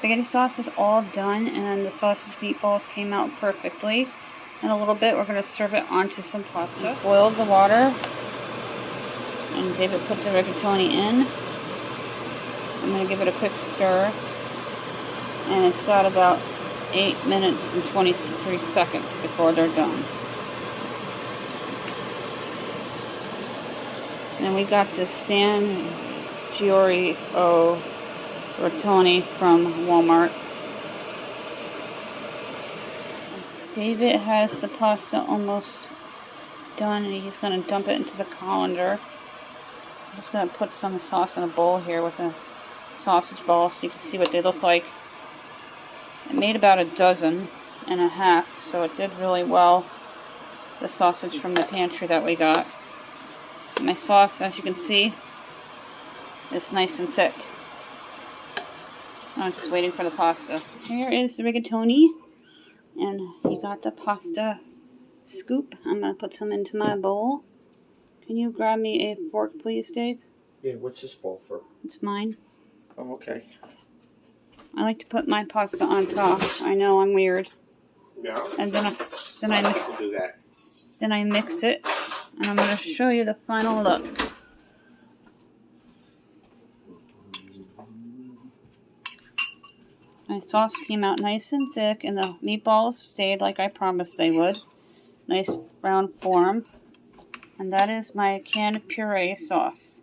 spaghetti sauce is all done, and the sausage meatballs came out perfectly. In a little bit, we're going to serve it onto some pasta. Boiled the water, and David put the rigatoni in. I'm going to give it a quick stir, and it's got about 8 minutes and 23 seconds before they're done. And we got this San Giorgio rigatoni from Walmart. David has the pasta almost done, and he's going to dump it into the colander. I'm just going to put some sauce in a bowl here with a sausage ball so you can see what they look like. It made about 1.5 dozen, so it did really well. The sausage from the pantry that we got. My sauce, as you can see, is nice and thick. I'm just waiting for the pasta. Here is the rigatoni, and you got the pasta scoop. I'm going to put some into my bowl. Can you grab me a fork, please, Dave? Yeah, what's this bowl for? It's mine. Oh, okay. I like to put my pasta on top. I know, I'm weird. No. And then I'll do that. Then I mix it, and I'm going to show you the final look. My sauce came out nice and thick, and the meatballs stayed like I promised they would. Nice round form. And that is my canned puree sauce.